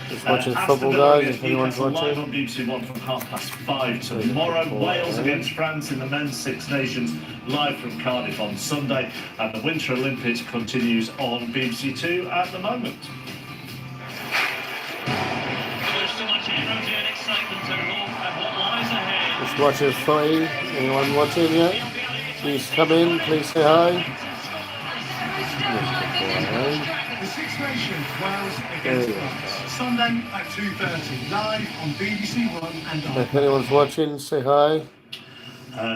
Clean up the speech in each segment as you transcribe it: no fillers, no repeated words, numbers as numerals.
Just watching football, guys, if anyone's Live watching. on BBC One from 5:30 tomorrow. Wales against France in the men's Six Nations, live from Cardiff on Sunday. And the Winter Olympics continues on BBC Two at the moment. There's so much energy and excitement and hope and what lies ahead. Just watching footy. Anyone watching yet? Please come in, please say hi. The Six Nations, Wales against France. Sunday at 2:30, live on BBC One and on. If anyone's watching, say hi.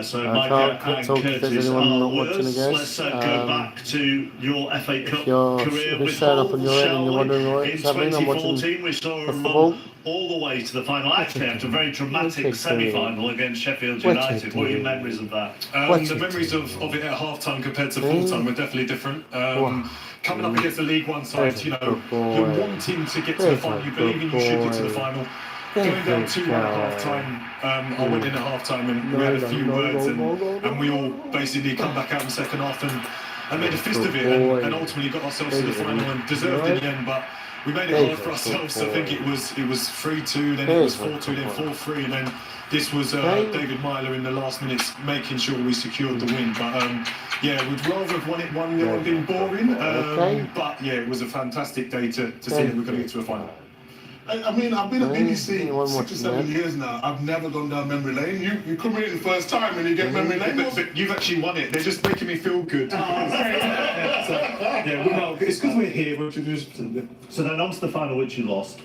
So I Mike can't and talk if there's Curtis anyone are not with watching, I us. guess. Let's go back to your FA Cup If you're career with set up Hull, on your end and shall you're we? wondering what's In happening, I'm watching 2014 we saw a football. run all the way to the final, actually after a very dramatic semi-final against Sheffield What United. you What are your doing? memories of that? The memories of it at half-time compared to full-time were definitely different. Coming up against the League One side, you know, you're wanting to get to the final, you believe in you should get to the final. Going down 2-1 at half-time, I went in at half-time and we had a few words and we all basically come back out in the second half and made a fist of it and ultimately got ourselves to the final and deserved in the end, but we made it hard for ourselves. I think it was 3-2, then it was 4-2, then 4-3, and then this was David Myler in the last minutes making sure we secured the win. But yeah, we'd rather have won it 1-0 and been boring. But yeah, it was a fantastic day to see that we're going to get to a final. I mean, I've been at BBC 6 or 7 years now. I've never gone down memory lane. You come in the first time and you get memory lane. But you've actually won it. They're just making me feel good. Yeah, well, it's because we're here. So then on to the final, which you lost.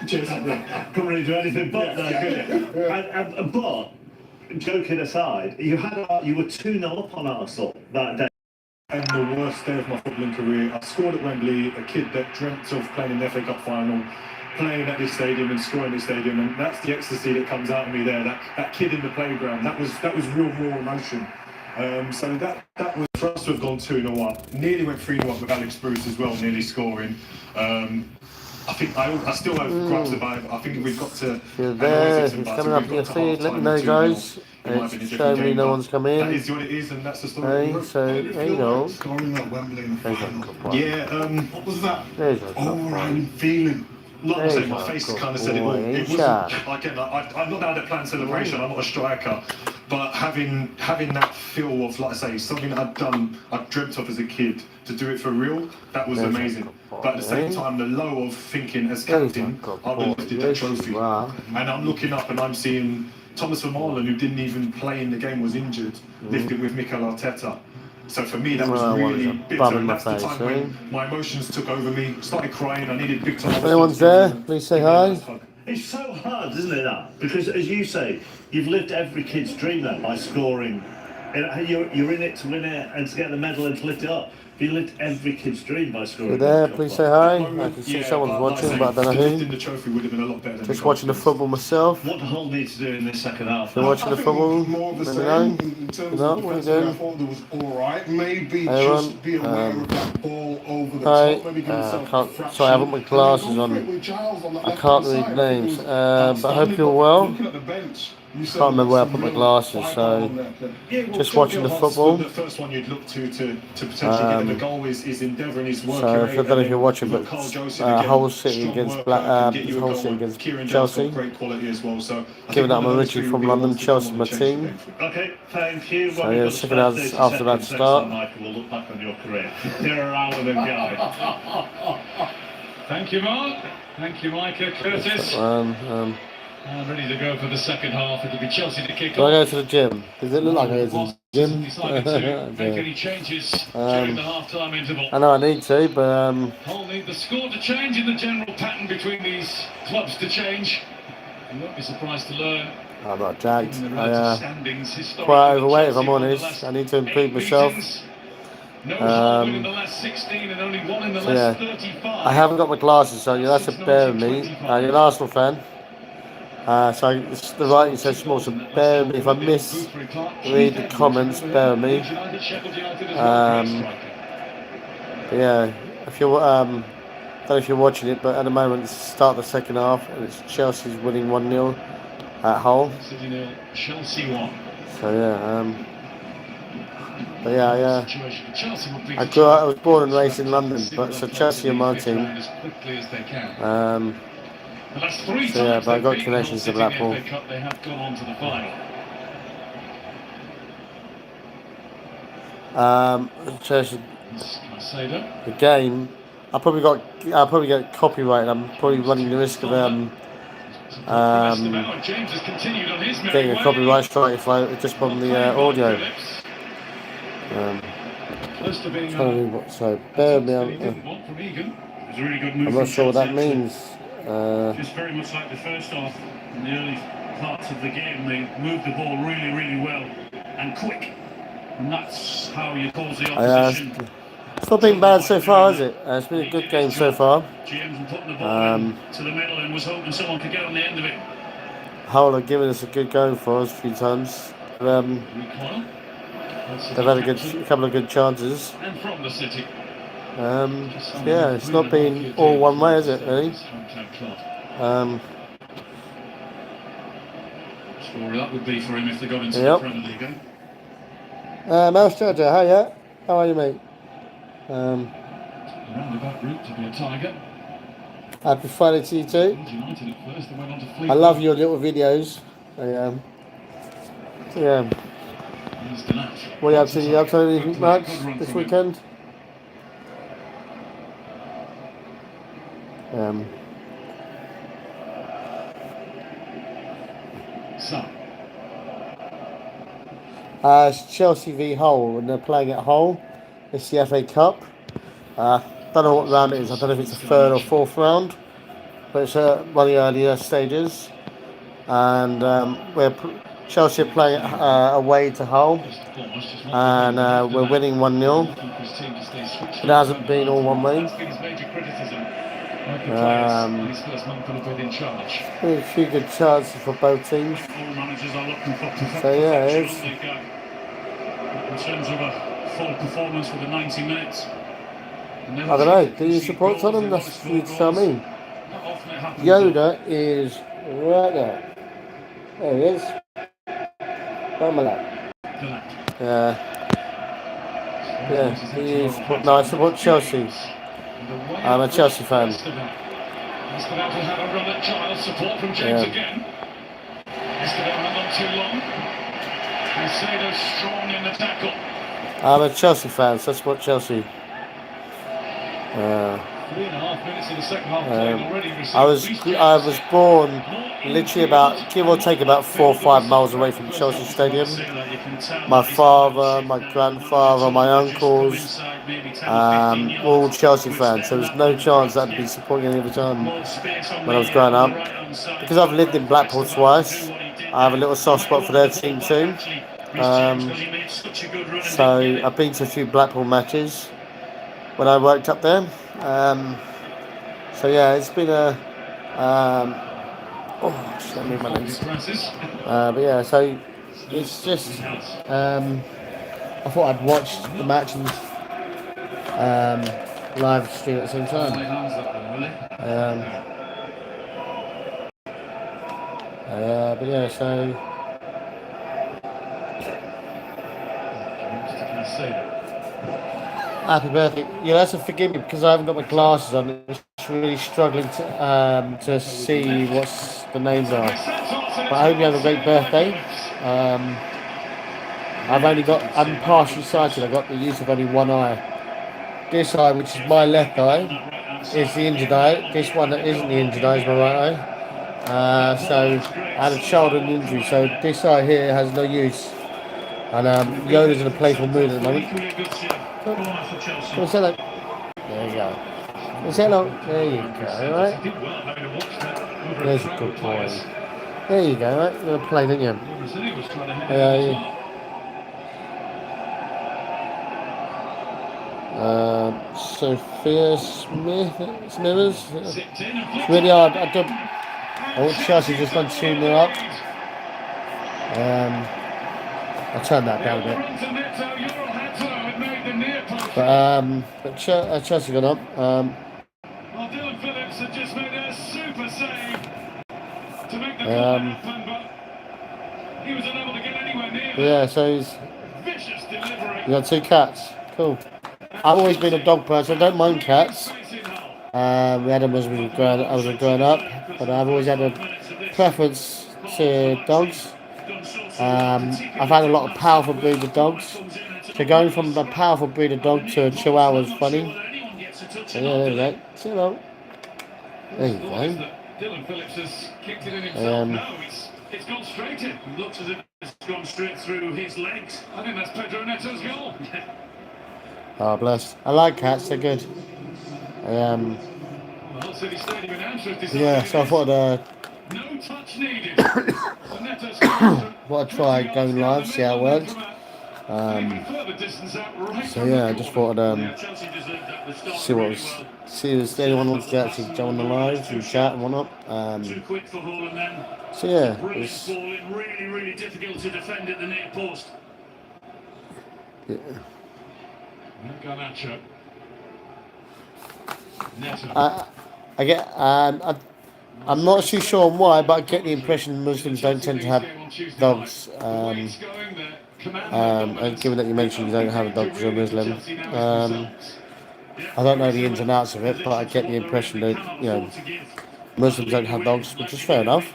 Cheers. Couldn't really do anything but that, could you? But, joking aside, you were 2-0 up on Arsenal that day. And the worst day of my footballing career. I scored at Wembley, a kid that dreamt of playing in the FA Cup final, playing at this stadium and scoring this stadium, and that's the ecstasy that comes out of me there. That kid in the playground, that was real raw emotion. So that was for us to have gone 2-0 up. Nearly went 3-0 up with Alex Bruce as well, nearly scoring. I think I still have gripes about it. I think we've got to. If you're there, if it's coming up your feed, let me know, guys. It's showing me no one's come in. That is what it is, and that's the story. Hey, so there you go. Scoring at Wembley in the final. Yeah, What was that? There's a Overriding feeling. like I say, my face kind of said it all. It wasn't, again, I'm not down at planned celebration, I'm not a striker, but having that feel of, like I say, something that I'd dreamt of as a kid, to do it for real, that was amazing. But at the same time, the low of thinking as captain, I would have lifted that trophy. And I'm looking up and I'm seeing Thomas Vermaelen, who didn't even play in the game, was injured, lifted with Mikel Arteta. So for me, that was really bitter. And that's the time when my emotions took over me. Started crying. I needed big time. If anyone's there, please say hi. It's so hard, isn't it, that? Because, as you say, you've lived every kid's dream there by scoring. You're in it to win it and to get the medal and to lift it up. You lived every kid's dream by scoring. You're there, please say hi. I can see someone's watching, but I don't know who. The trophy would have been a lot better. Just watching the football myself. What do Hull need to do in this second half? If you're watching the football, more of the let same. me know. In terms No, of what are you defense, I doing? thought it was all right. Maybe Hey, just be aware of that ball over the Hi, top. Maybe give yourself a fraction. sorry, I haven't got my glasses on. I can't read names, but I hope you're well. Looking at the bench, you said Can't remember where I some put my real glasses, so just watching the football. The first one you'd look to potentially get the goal is Endeavour and his work. So I don't know if you're watching, but Hull City against Hull City against Chelsea. Great quality as well. So Given that I'm originally from London, Chelsea my team. Okay, thank you. So yeah, second half after that start. Michael, we'll look back on your career. You're around with a guy. Thank you, Mark. Thank you, Micah. Curtis. Ready to go for the second half. It'll be Chelsea to kick Do I off. go to the gym? Does it look like I go to the gym? Decided to make any changes during the half-time interval. I know I need to, but Hull need the score to change in the general pattern between these clubs to change. You won't be surprised to learn. I'm not jacked. In the I relative standings, historically, quite overweight if I'm Chelsea won the honest. last I need to improve 8 myself. meetings. No Hull win in the last 16 and only one in the So last yeah, 35. I haven't got my glasses, so you'll have to bear with me. You're an Arsenal fan, so it's, the writing says small, so bear with me. If I misread the comments, bear with me. But yeah, if you're, don't know if you're watching it, but at the moment it's the start of the second half, and it's Chelsea's winning 1-0 at Hull. Chelsea 1. So yeah, But yeah. I grew up. I was born and raised in London, but so Chelsea are my team. So yeah, but I got connections to Blackpool. Chelsea. The game. I'll probably get copyrighted. I'm probably running the risk of getting a copyright strike if I just from the audio. So bear with me. I'm not sure what that means. Just very much like the first half, in the early parts of the game, they moved the ball really, really well and quick, and that's how you cause the opposition. It's not been bad so far, is it? It's been a good game so far. James putting the ball to the middle and was hoping someone could get on the end of it. Hull have given us a good go for us a few times. They've had a couple of good chances. And from the city. Yeah, it's not been all one way, is it, really? Story that would be for him if they got into the Premier League. Mouse Charger, hiya. How are you, mate? Roundabout route to be a Tiger. Happy Friday to you too. I love your little videos. Yeah. What are you up to? You up to anything much this weekend? It's Chelsea v Hull, and they're playing at Hull. It's the FA Cup. Don't know what round it is. I don't know if it's the third or fourth round, but it's one of the earlier stages. And Chelsea are playing away to Hull, and we're winning 1-0. It hasn't been all one way. A few good chances for both teams. So yeah, it is. In terms of a full performance for the 90 minutes. I don't know. Do you support Tottenham? That's for you to tell me. Yoda is right there. There he is. On my lap. Yeah, he is. No, I support Chelsea. I'm a Chelsea fan. I'm a Chelsea fan, so I support Chelsea. 3.5 minutes in the second half already. I was born literally about, give or take, about 4 or 5 miles away from Chelsea Stadium. My father, my grandfather, my uncles, all Chelsea fans. So there's no chance that I'd be supporting any other time when I was growing up. Because I've lived in Blackpool twice, I have a little soft spot for their team too. So I've been to a few Blackpool matches when I worked up there. So yeah, it's been a just let me my legs. But yeah, so it's just I thought I'd watch the match and live stream at the same time. But yeah, so happy birthday. You'll have to forgive me because I haven't got my glasses on. I'm just really struggling to see what's the names are. But I hope you have a great birthday. I'm partially sighted. I've got the use of only one eye. This eye, which is my left eye, is the injured eye. This one that isn't the injured eye is my right eye. So I had a childhood injury, so this eye here has no use. And Yoda's in a playful mood at the moment. Come on, say hello. There you go. Say hello. There you go, right? There's a good boy. There you go, right? You're going to play, didn't you? Sophia Smithers. It's really hard. I want Chelsea just done 2-0 up. I'll turn that down a bit. But Chelsea gone up. Dylan Phillips had just made a super save to make the goal happen, but he was unable to get anywhere near. Yeah, so he's Vicious delivery. You got 2 cats. Cool. I've always been a dog person. I don't mind cats. We had them as we were growing up, but I've always had a preference to dogs. I've had a lot of powerful breed of dogs. So going from a powerful breed of dog to a Chihuahua is funny. So yeah, there we go. Chihuahua. There you go. Dylan Phillips has kicked it in himself. No, it's gone straight in. It looks as if it's gone straight through his legs. I think that's Pedro Neto's goal. Oh, bless. I like cats. They're good. Well, City Stadium announcer has decided Yeah, so I thought no touch needed. So Neto scores I'd try going live, see how it works. even further distance out right So from yeah, the I just corner. thought I'd Chelsea deserved that the start see if anyone wants to actually jump on the live and chat and whatnot. Too quick for Hull, and then So yeah, brilliant it's, ball in, really, really difficult to defend at the near post. yeah. Garnacho. Neto. I get I'm not too sure on why, but I get the impression Muslims don't tend to have dogs. And given that you mentioned you don't have a dog because you're a Muslim, I don't know the ins and outs of it, but I get the impression that Muslims don't have dogs, which is fair enough.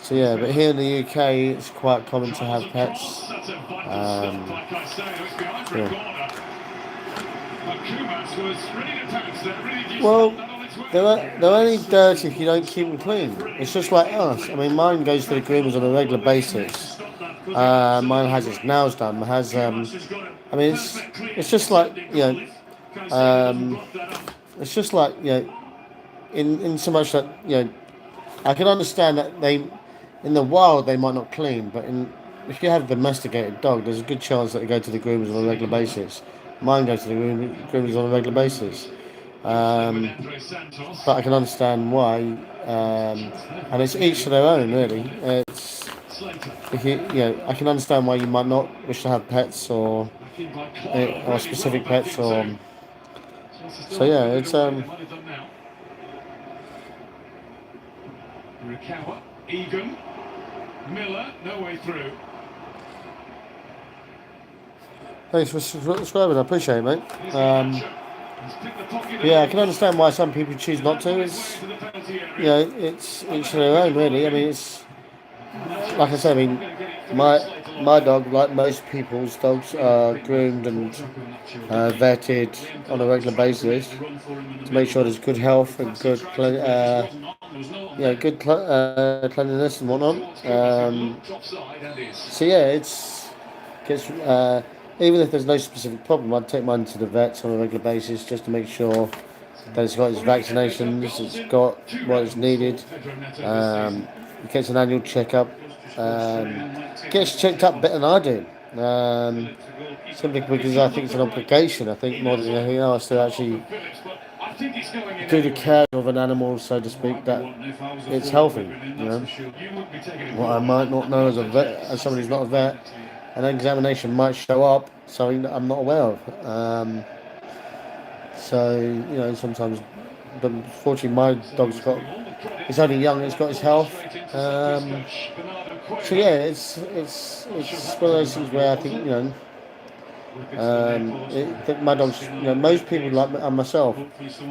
So yeah, but here in the UK, it's quite common to have pets. Well, they're only dirty if you don't keep them clean. It's just like us. I mean, mine goes to the groomers on a regular basis. Mine has its nails done. Has I mean, it's just like it's just like in so much that I can understand that in the wild they might not clean, but if you have a domesticated dog, there's a good chance that they go to the groomers on a regular basis. Mine goes to the groomers on a regular basis. But I can understand why, and it's each to their own, really. It's I can understand why you might not wish to have pets or specific pets, or so yeah. It's Rikawa, Egan, Miller, no way through. Thanks for subscribing. I appreciate it, mate. Yeah, I can understand why some people choose not to. It's it's each to their own, really. I mean, it's like I said. I mean, my dog, like most people's dogs, are groomed and vetted on a regular basis to make sure there's good health and good cleanliness and whatnot. So yeah, gets even if there's no specific problem, I'd take mine to the vets on a regular basis just to make sure that it's got its vaccinations, it's got what is needed. It gets an annual checkup. Gets checked up better than I do. Simply because I think it's an obligation. I think more than anything else to actually do the care of an animal, so to speak, that it's healthy. What I might not know as somebody who's not a vet, an examination might show up something that I'm not aware of. So sometimes, but fortunately my dog's it's only young, it's got its health. So yeah, it's one of those things where I think my dogs, most people like myself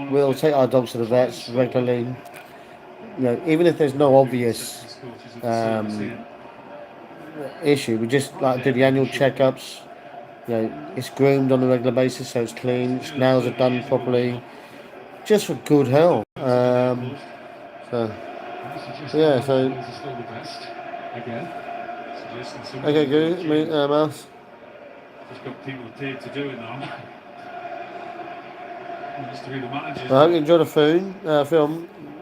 will take our dogs to the vets regularly. Even if there's no obvious issue, we just like do the annual checkups. It's groomed on a regular basis, so it's clean. Its nails are done properly, just for good health. So okay, good. Mouse. Just got people paid to do it now. Just to be the managers. I hope you enjoy the film,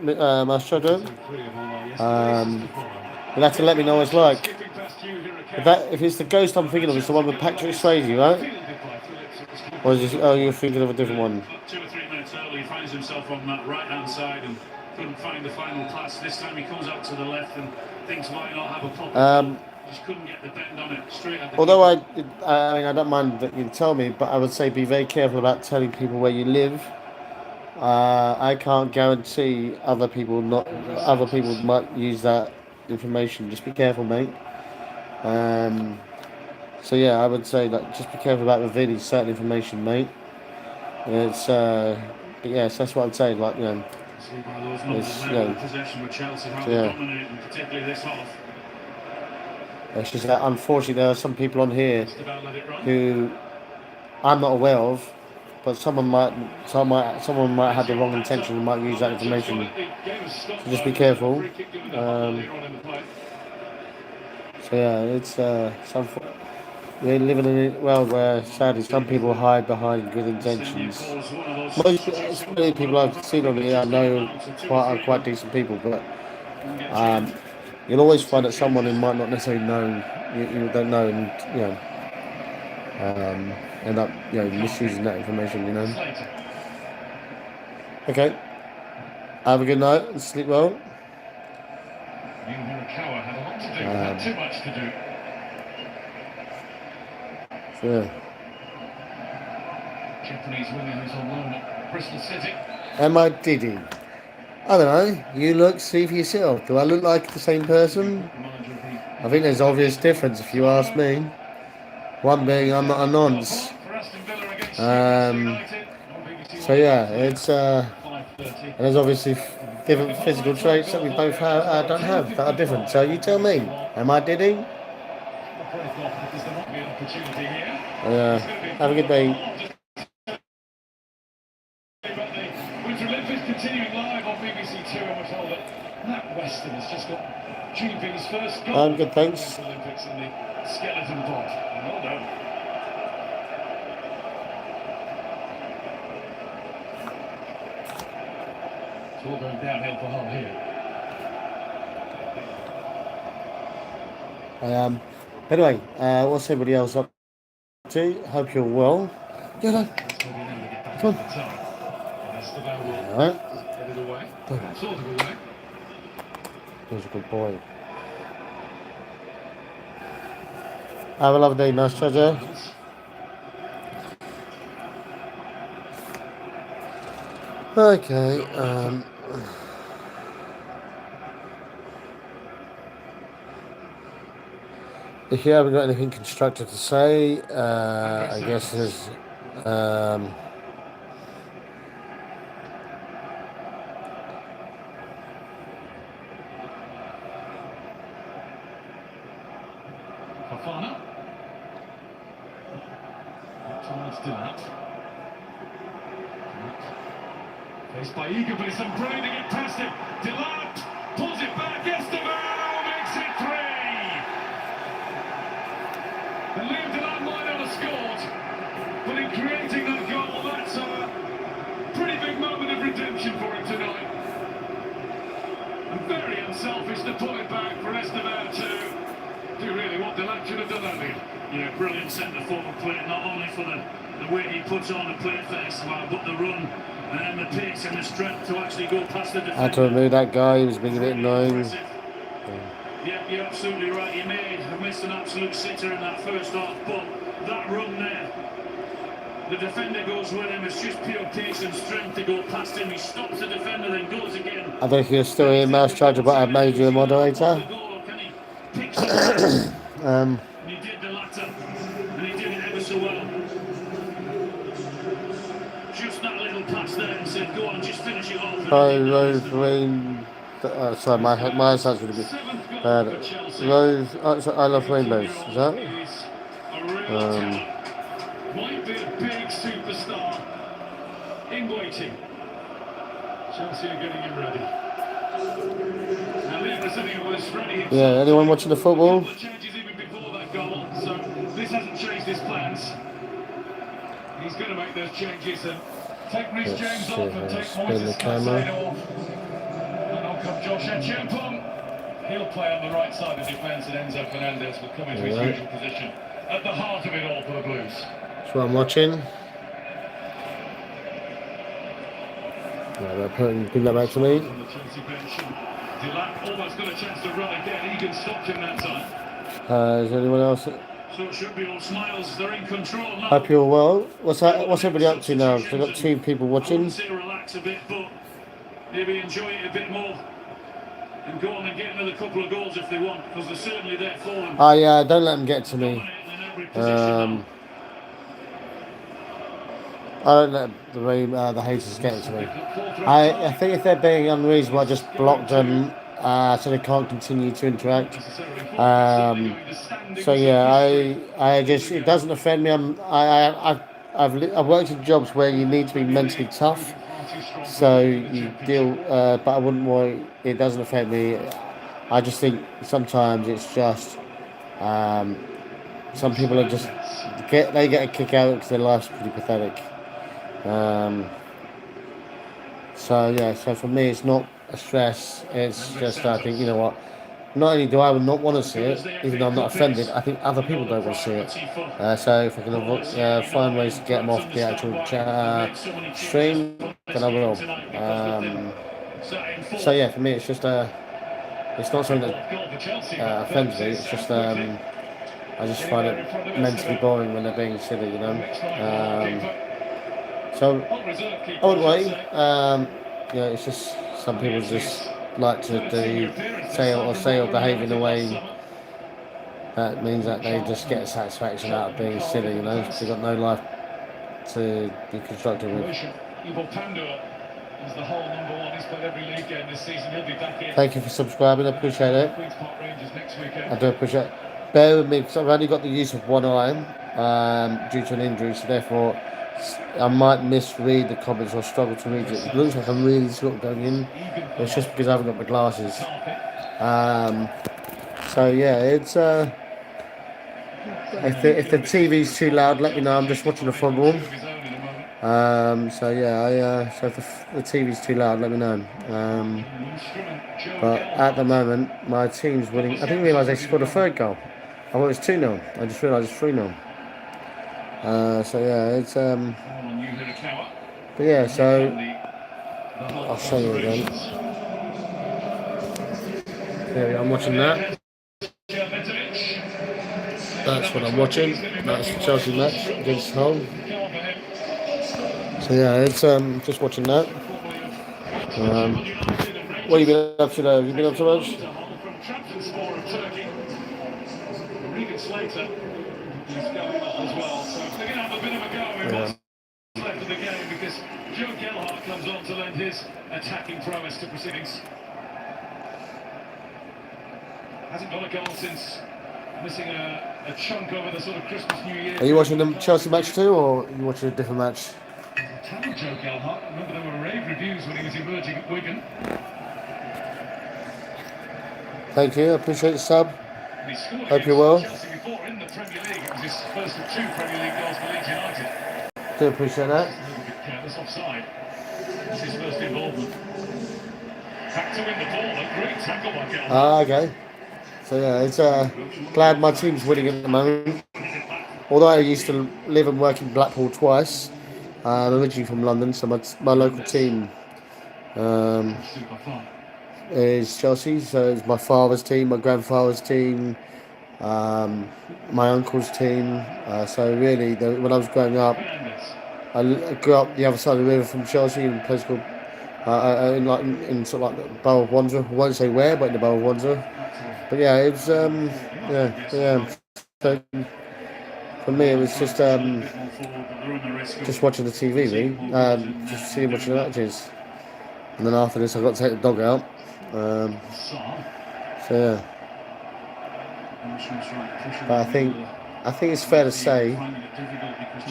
Mouse Chudder. You'll have to let me know what it's like. If it's the ghost I'm thinking of, it's the one with Patrick Swayze, right? Or is this, you're thinking of a different one? 2 or 3 minutes early, he finds himself on that right-hand side and couldn't find the final pass. This time he comes out to the left and thinks might not have a proper just couldn't get the bend on it straight at the although I mean, I don't mind that you tell me, but I would say be very careful about telling people where you live. I can't guarantee other people might use that information. Just be careful, mate. So yeah, I would say that just be careful about revealing certain information, mate. It's but yes, that's what I'd say. Like, you know, See by those it's, numbers you there know, with possession with Chelsea, how yeah. they're dominating, particularly this half. It's just that unfortunately there are some people on here Just about let it run. who I'm not aware of, but someone might have the wrong intention and might use that information. So just be careful. So yeah, it's we're living in a world where sadly some people hide behind good intentions. Most especially people I've seen on here I know are quite decent people, but you'll always find that someone who might not necessarily know you don't know, and you know, end up misusing that information. You know. Okay. Have a good night and sleep well. Too much to do. So yeah. Japanese winger who's on loan at Bristol City. Am I Diddy? I don't know. You look, see for yourself. Do I look like the same person? I think there's obvious difference if you ask me. One being I'm not a nonce. So yeah, it's and there's obviously different physical traits that we both don't have that are different. So you tell me, am I Diddy? Have a good day. Winter Olympics continuing live on BBC Two, and we're told that Matt Weston has just got GB's first goal. I'm good, thanks. Olympics in the skeleton pod. Well done. It's all going downhill for Hull here. Anyway, what's everybody else up to? Hope you're well. Come on. Alright. He's a good boy. Have a lovely day, nice treasure. Okay, if you haven't got anything constructive to say, I guess there's Fofana. Towards Dillat. Faced by Eager, but it's brilliant to get past him. Dillat pulls it back. Esteban makes it 3. And Liam Dillat might not have scored, but in creating that goal, that's a pretty big moment of redemption for him tonight. And very unselfish to pull it back for Esteban to do really what Dillat should have done earlier. Yeah, brilliant centre forward play, not only for the way he puts on the play for Esteban, but the run and the pace and the strength to actually go past the defender. I had to remove that guy, he was being a bit annoying. Yeah, you're absolutely right. He may have missed an absolute sitter in that first half, but that run there, the defender goes with him. It's just pure pace and strength to go past him. He stops the defender, then goes again. I don't know if you're still here, Mouse Charger, but I've made you the moderator. And he did the latter, and he did it ever so well. Just that little pass there and said, go on, just finish it off. Hi, Rose Rain. Sorry, my eyesight's going to be bad. Rose, I love rainbows. Is that? Might be a big superstar in waiting. Chelsea are getting him ready. Yeah, anyone watching the football? Changes even before that goal, so this hasn't changed his plans. He's going to make those changes and take Rhys James off and take Moises Caicedo off. And on comes Josh Echempong. He'll play on the right side of defence, and Enzo Fernandez will come into his usual position at the heart of it all for the Blues. That's what I'm watching. They're putting that back to me. On the Chelsea bench, Dillat almost got a chance to run again. Egan stopped him that time. Is there anyone else? So it should be all smiles. They're in control now. Hope you're well. What's everybody up to now? I've got 2 people watching. I would say relax a bit, but maybe enjoy it a bit more. and go on and get another couple of goals if they want, because they're certainly there for them. Oh yeah, don't let them get to me. Dominating in every position. I don't let the haters get to me. I think if they're being unreasonable, I just block them so they can't continue to interact. So yeah, I just, it doesn't offend me. I've worked in jobs where you need to be mentally tough, so you deal. But I wouldn't worry. It doesn't affect me. I just think sometimes it's just some people are just get a kick out because their life's pretty pathetic. So yeah, so for me it's not a stress, it's just I think, you know what, not only do I not want to see it, even though I'm not offended, I think other people don't want to see it. So if I can find ways to get them off the actual stream, then I will. So yeah, for me it's just it's not something that offends me, it's just I just find it mentally boring when they're being silly, you know. So I wouldn't worry. You know, it's just some people just like to say or behave in a way that means that they just get satisfaction out of being silly. You know, they've got no life to be constructive with. Thank you for subscribing. I appreciate it. I do appreciate it. Bear with me because I've only got the use of one eye due to an injury, so therefore I might misread the comments or struggle to read it. It looks like I'm really sort of going in. It's just because I haven't got my glasses. So yeah, it's if the TV's too loud, let me know. I'm just watching the football. So yeah, so if the TV's too loud, let me know. But at the moment, my team's winning. I didn't realise they scored a third goal. I thought it was 2-0. I just realised it's 3-0. So yeah, it's but yeah, so I'll show you again. There we go, I'm watching that. That's what I'm watching. That's the Chelsea match against Hull. So yeah, it's just watching that. What have you been up to though? Have you been up to much? Yeah. Because Joe Gelhardt comes on to lend his attacking prowess to proceedings. Hasn't got a goal since missing a chunk over the sort of Christmas New Year. Are you watching the Chelsea match too, or are you watching a different match? Talented Joe Gelhardt. Remember there were rave reviews when he was emerging at Wigan. Thank you, I appreciate the sub. Hope you're well. Chelsea before in the Premier League. It was his first of 2 Premier League goals for Leeds United. Do appreciate that. Careless offside. This is his first involvement. Back to win the ball. A great tackle by Gelhardt. Okay. So yeah, it's glad my team's winning at the moment. Although I used to live and work in Blackpool twice, I'm originally from London, so my local team is Chelsea. So it's my father's team, my grandfather's team, my uncle's team. So really, when I was growing up, I grew up the other side of the river from Chelsea in a place called in sort of like the Bow of Wandsworth. I won't say where, but in the Bow of Wandsworth. But yeah, it's yeah. So for me, it was just watching the TV, really. Just seeing watching the matches, and then after this, I got to take the dog out. So yeah. But I think it's fair to say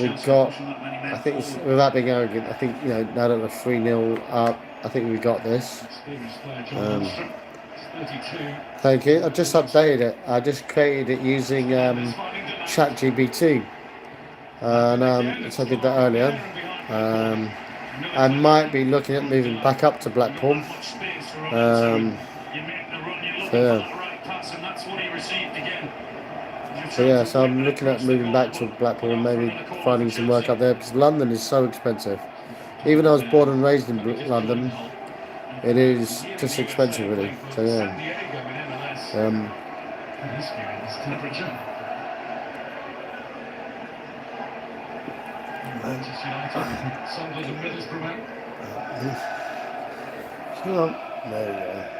we've got. I think it's, without being arrogant, I think, you know, now that we're 3-0 up, I think we got this. Thank you. I just updated it. I just created it using ChatGPT, and so I did that earlier. I might be looking at moving back up to Blackpool. So yeah, so I'm looking at moving back to Blackpool and maybe finding some work up there, because London is so expensive. Even though I was born and raised in London, it is just expensive, really. So yeah. There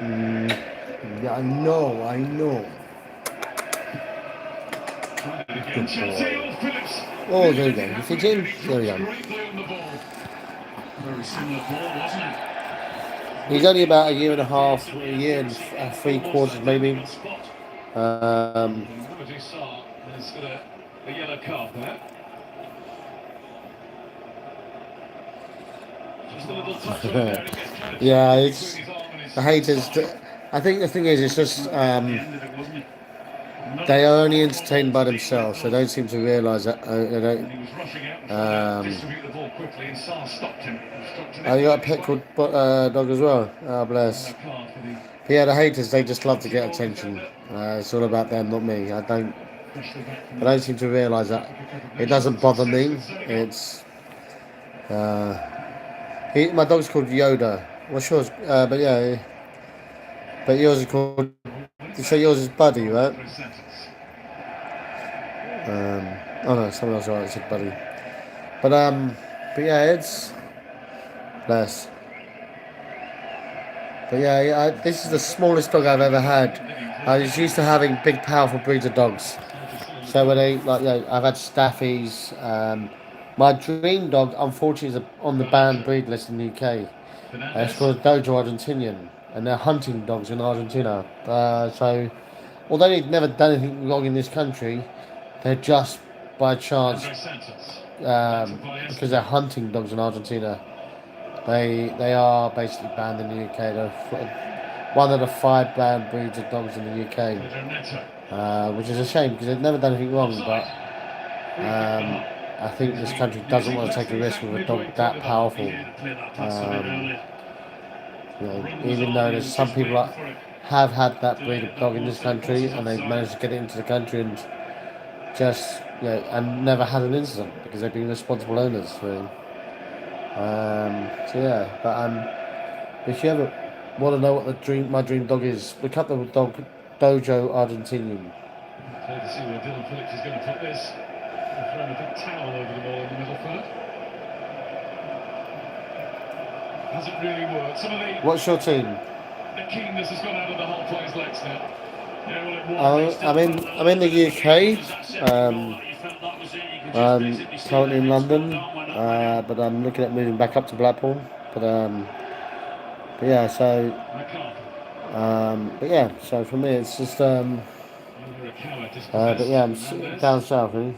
we go. Yeah, I know. Good Chelsea boy. or Phillips. Oh, there we go. You fit in? There we go. Great play on the ball. Very similar ball, wasn't it? He's only about a year and a half, a year and 3/4 maybe. What you saw, there's got a yellow card there. Just a little touch on there. He gets kind of Yeah, it's between his arm and his the haters. thigh. I think the thing is, it's just At the end of it, wasn't it? they are only entertained by themselves. They don't seem to realise that. They don't. And he was rushing out and trying to distribute the ball quickly, and Sarr stopped him. Oh, you got a pet called dog as well. Oh, bless. But yeah, the haters, they just love to get attention. It's all about them, not me. I don't seem to realise that. It doesn't bother me. It's my dog's called Yoda. What's yours? But yeah, but yours is called. You say yours is Buddy, right? Oh no, someone else already said Buddy. But yeah, it's bless. But yeah, this is the smallest dog I've ever had. I was used to having big, powerful breeds of dogs. So when I've had Staffies. My dream dog, unfortunately, is on the banned breed list in the UK. It's called a Dojo Argentinian, and they're hunting dogs in Argentina. So, although they've never done anything wrong in this country, they're just by chance, because they're hunting dogs in Argentina. They are basically banned in the UK. They're one of the 5 banned breeds of dogs in the UK, which is a shame because they've never done anything wrong. But I think this country doesn't want to take a risk with a dog that powerful. Even though there's some people that have had that breed of dog in this country and they've managed to get it into the country and just and never had an incident because they've been responsible owners. So yeah, but if you ever want to know what my dream dog is, look up the dog Dojo Argentinian. Clear to see where Dylan Phillips is going to put this. He's throwing a big towel over the ball in the middle third. Hasn't really worked. Some of the What's your team? keenness has gone out of the whole player's legs now. I'm in the UK. I'm currently in London, but I'm looking at moving back up to Blackpool. But yeah, so for me it's just but yeah, I'm down south really.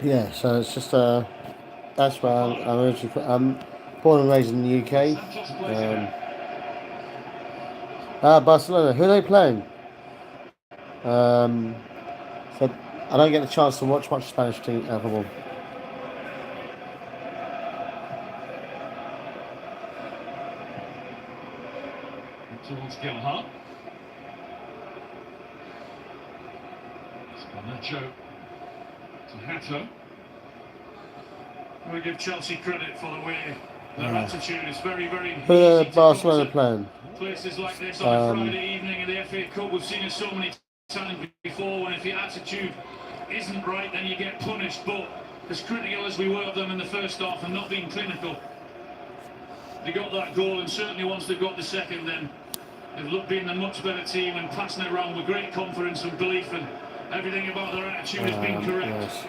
Yeah, so it's just that's where I'm originally. I'm born and raised in the UK. Barcelona. Who are they playing? So I don't get the chance to watch much Spanish team football. Towards Gilhart. Nacho to Hatter. We give Chelsea credit for the way their attitude is very, very. Who are Barcelona playing? Places like this on a Friday evening in the FA Cup, we've seen it so many times before. When if your attitude isn't right, then you get punished. But as critical as we were of them in the first half and not being clinical, they got that goal, and certainly once they've got the second, then they've looked being a much better team and passing it around with great confidence and belief, and everything about their attitude has been correct. Yes.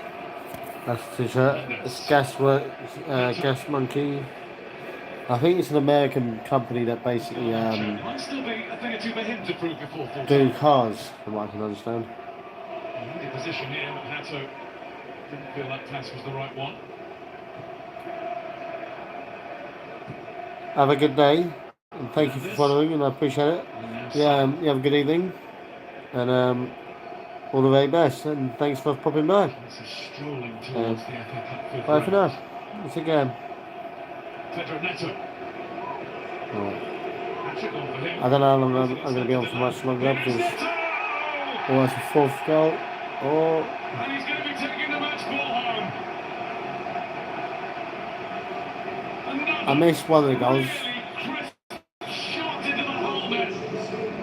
That's the t-shirt. It's Gas Monkey. I think it's an American company that basically Might still be a thing or two for him to prove before full do time. cars, from what I can understand. Good position here, but Hato didn't feel that pass was the right one. Have a good day, and thank you for following, and I appreciate it. Yeah, you have a good evening, and all the very best, and thanks for popping by. This is strolling towards the FA Cup. Bye for now. It's a game. Pedro Neto. Hat-trick on for him. I don't know how long I'm going to be on for much longer because that's the 4th goal. Oh, And he's going to be taking the match ball home. I missed one of the goals. Crisp shot into the hole net.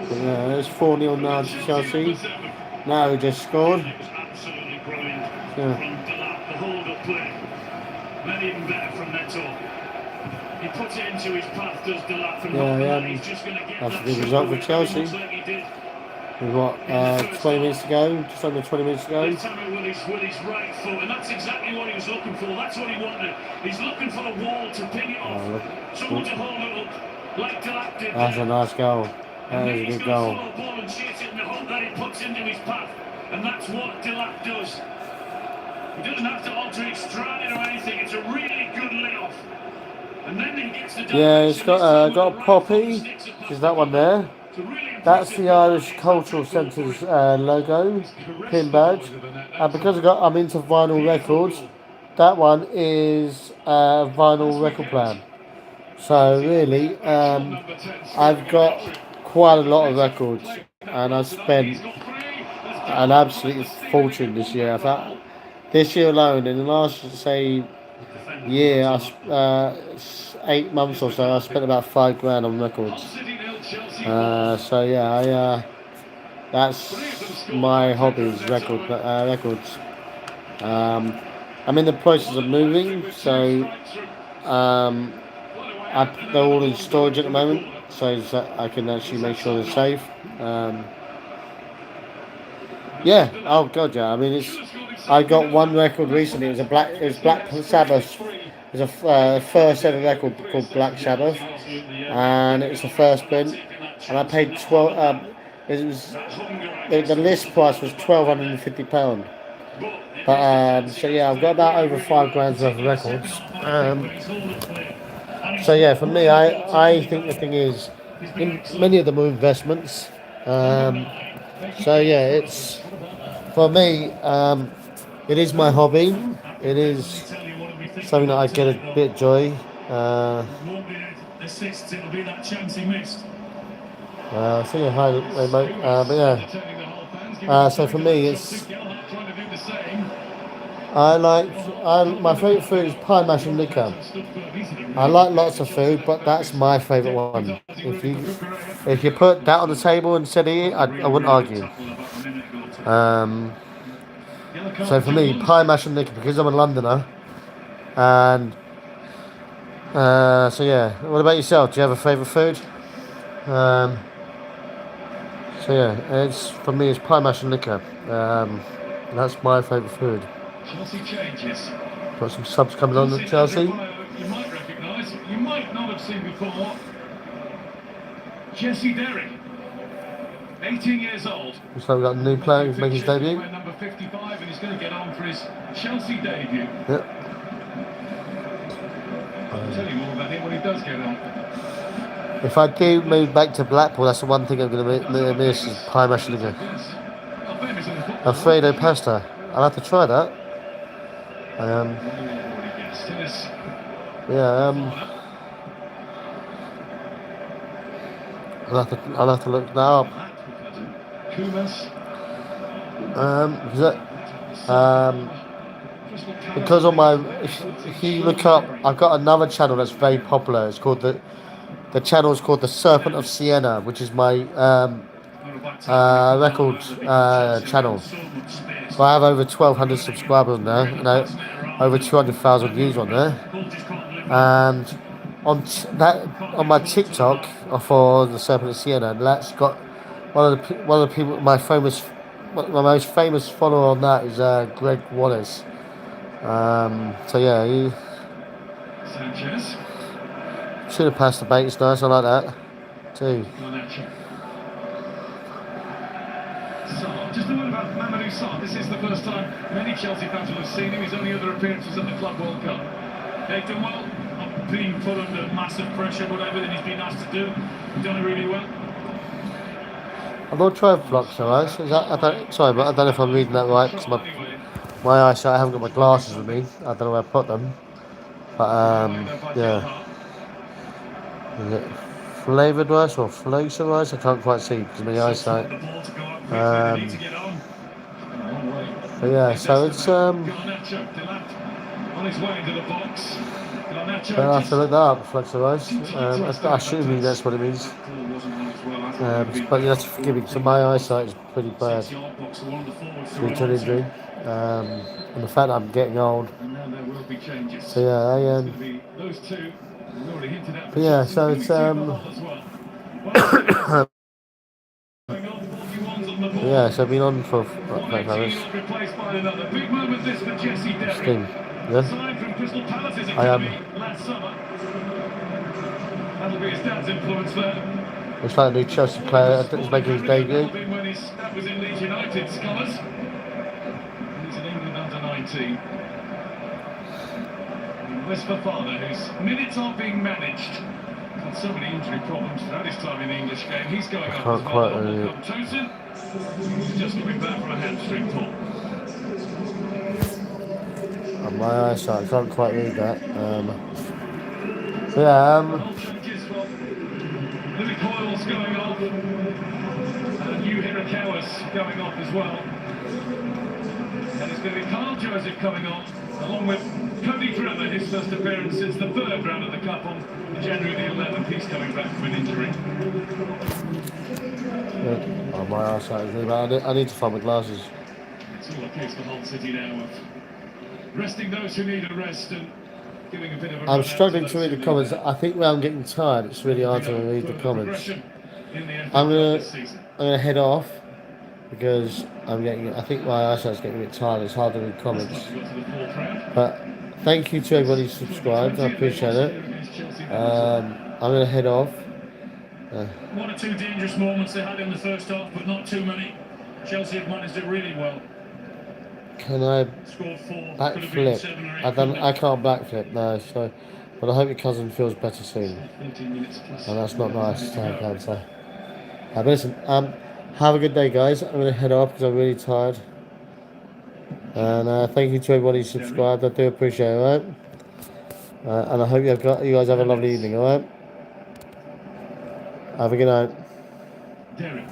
But yeah, there's 4-0 now to Chelsea. Now we just scored. It was absolutely brilliant Yeah. from Delap, the hold-up play. Then even better from Neto. He puts it into his path, does Delap, and Yeah, he's just going to get that's a that good super result for win. Chelsea. Looks like he did. We've got 20 minutes to go, just under 20 minutes to go. This time with his right foot, and that's exactly what he was looking for. That's what he wanted. He's looking for the wall to ping it off. Someone to hold it up, like Delap did. That's a nice goal. That is a good goal. He's going to follow the ball and chase it in the hope that he puts into his path. And that's what Delap does. He doesn't have to alter his stride or anything. It's a really good layoff. And then he gets the yeah, it's got a poppy. Is that one there? That's the Irish Cultural Centre's logo, pin badge. And because I'm into vinyl records, that one is a vinyl record player. So really, I've got quite a lot of records, and I've spent an absolute fortune this year. I thought this year alone, in the last say year, 8 months or so, I spent about £5 on records. So yeah, that's my hobbies, records. I'm in the process of moving, so they're all in storage at the moment, so that I can actually make sure they're safe. Yeah, oh god, yeah. I mean, I got one record recently. It was Black Sabbath. It was a first ever record called Black Sabbath, and it was the first print. And I paid 12. It was the list price was £1,250. But so yeah, I've got about over £5 worth of records. So yeah, for me, I think the thing is, in many of them are investments. So yeah, it's for me. It is my hobby. It is something that I get a bit of joy. So yeah, hi, mate. But yeah. So for me, it's my favourite food is pie, mash and liquor. I like lots of food, but that's my favourite one. If you put that on the table and said eat it, I wouldn't argue. So for me, pie, mash and liquor, because I'm a Londoner. And so yeah, what about yourself? Do you have a favourite food? So yeah, for me it's pie, mash and liquor. That's my favourite food. Chelsea changes. Got some subs coming on at Chelsea. You might recognise, you might not have seen before. Jesse Derrick, 18 years old. Looks like we've got a new player who's making his debut. Number 55, and he's going to get on for his Chelsea debut. Yep. I'll tell you more about him when he does get on. If I do move back to Blackpool, that's the one thing I'm going to miss is pie, mash and liquor. Alfredo pasta. I'll have to try that. Yeah. I'll have to look that up. Because on my, if you look up, I've got another channel that's very popular. It's called the channel is called the Serpent of Siena, which is my record channel. So I have over 1,200 subscribers on there, and over 200,000 views on there. And on my TikTok for the Serpent of Siena, that's got one of the people, my most famous follower on that is Greg Wallace. So yeah, Sanchez. Should have passed the bait. It's nice. I like that too. Just a word about Mamadou Sarr. This is the first time many Chelsea fans will have seen him. His only other appearances at the Club World Cup. They've done well, not being put under massive pressure, whatever that he's been asked to do. He's done it really well. I'm not trying flux, alright? Sorry, but I don't know if I'm reading that right because my eyesight. I haven't got my glasses with me. I don't know where I put them. But yeah. Is it flavoured rice or flakes of rice? I can't quite see because of my eyesight. But yeah, so it's On his way into the box. I'll have to look that up, flakes of rice. I assume that's what it means. But you have to forgive me because my eyesight is pretty bad due to an injury. And the fact that I'm getting old. So yeah, We've already hinted at But yeah, so Chelsea. it's Really took the hole as well. Well, going on, 41's on the ball. yeah, so I've been on for One like 18 hours. replaced by another. Big moment this for Jesse Derry. Sting. Yeah. Signed from Crystal Palace's I am. academy last summer. That'll be his dad's influence there. Looks like a new Chelsea player is making his debut. That was in Leeds United, scholars. He's in England under 19. Wes Fofana, whose minutes aren't being managed. Had so many injury problems throughout his time in the English game. He's going up Can't as quite well. really- Tosin, who's just coming back from a hamstring pull. On my eyesight, I can't quite read that. Yeah, All changes from Louis Coyle's going off. And Hugh Hirakawa's going off as well. And it's going to be Carl Joseph coming on, along with Cody Trevor, his first appearance since the third round of the Cup on January the 11th. He's coming back from an injury. oh, my eyesight is really bad. I need to find my glasses. It's all a case for Hull City now of resting those who need a rest and giving a bit of a I'm struggling to read the comments. I think when I'm getting tired, it's really hard to read the comments. I'm gonna head off because I think my eyesight's getting a bit tired. It's hard to read comments. But thank you to everybody who subscribed. I appreciate it. I'm gonna head off. One or two dangerous moments they had in the first half, but not too many. Chelsea have managed it really well. Can I Scored 4, backflip? I can't backflip, no. So, but I hope your cousin feels better soon. 13 minutes plus. And that's not nice to say, can't say. But listen, have a good day, guys. I'm going to head off because I'm really tired. And thank you to everybody who subscribed. I do appreciate it, alright? And I hope you guys have a lovely evening, alright? Have a good night. Derry.